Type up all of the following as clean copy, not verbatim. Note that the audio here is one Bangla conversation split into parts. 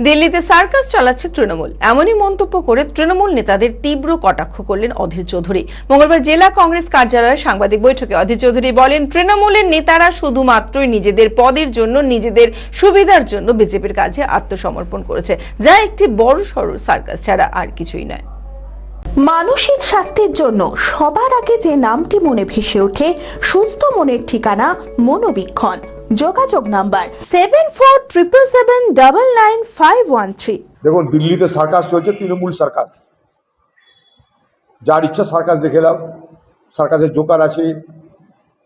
দিল্লিতে সার্কাস চালাচ্ছে তৃণমূল, এমনই মন্তব্য করে তৃণমূল নেতাদের তীব্র কটাক্ষ করলেন অধীর চৌধুরী। মঙ্গলবার জেলা কংগ্রেস কার্যালয়ে সাংবাদিক বৈঠকে অধীর চৌধুরী বলেন, তৃণমূলের নেতারা শুধুমাত্রই নিজেদের পদের জন্য, নিজেদের সুবিধার জন্য বিজেপির কাছে আত্মসমর্পণ করেছে, যা একটি বড় সড় সার্কাস ছাড়া আর কিছুই নয়। মানসিক স্বাস্থ্যের জন্য সবার আগে যে নামটি মনে ভেসে ওঠে, সুস্থ মনের ঠিকানা মনোবীক্ষণ। যোগাযোগ নাম্বার 7477799513। দেখুন, দিল্লিতে সার্কাস চলছে, তৃণমূল সরকার। যার ইচ্ছা সার্কাস দেখে নাও। সার্কাসের জোকার আছে,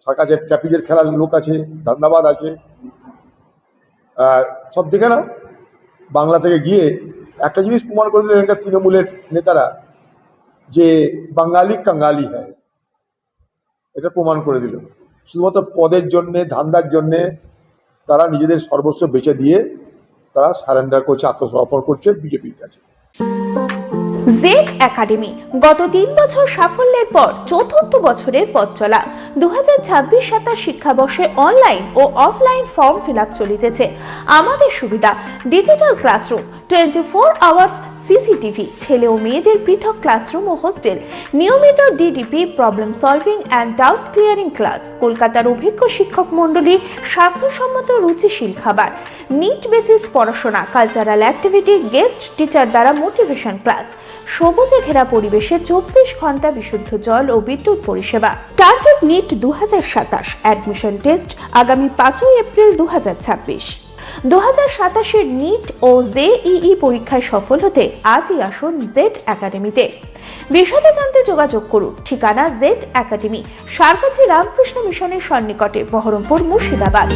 সার্কাসের ট্র্যাপিজের খেলার লোক আছে, ধান্দাবাদ আছে, সব দেখে নাও। বাংলা থেকে গিয়ে একটা জিনিস প্রমাণ করে দিল এখানকার তৃণমূলের নেতারা, যে বাঙালি কাঙ্গালি হয়, এটা প্রমাণ করে দিল। শুধুমাত্র পদের জন্যে, ধান্দার জন্যে তারা নিজেদের সর্বস্ব বেচে দিয়ে তারা সারেন্ডার করছে, আত্মসমর্পণ করছে বিজেপির কাছে। জেড একাডেমি গত 3 বছর সাফল্যের পর চতুর্থ বছরের পথ চলা। 2026-27 শিক্ষাবর্ষে অনলাইন ও অফলাইন ফর্ম ফিল আপ চলিতেছে। আমাদের সুবিধা ডিজিটাল ক্লাসরুম, 24 আওয়ার্স সিসিটিভি, ছেলে ও মেয়েদের পৃথক ক্লাসরুম ও হোস্টেল, নিয়মিত DDP, problem solving and doubt clearing class, কলকাতার অভিজ্ঞ শিক্ষক মন্ডলী, স্বাস্থ্যসম্মত রুচিশীল খাবার, নিট বেসিস পড়াশোনা, কালচারাল অ্যাক্টিভিটি, গেস্ট টিচার দ্বারা মোটিভেশন ক্লাস, সবুজে ঘেরা পরিবেশে 24 ঘন্টা বিশুদ্ধ জল ও বিদ্যুৎ পরিষেবা। টার্গেট নিট 2027, অ্যাডমিশন টেস্ট আগামী 5 এপ্রিল 2026। 2027-এর নিট ও জেইই পরীক্ষায় সফল হতে আজই আসুন জেড একাডেমিতে। বিশদে জানতে যোগাযোগ করুন। ঠিকানা জেড একাডেমি, সারকাছি রামকৃষ্ণ মিশনের সন্নিকটে, বহরমপুর, মুর্শিদাবাদ।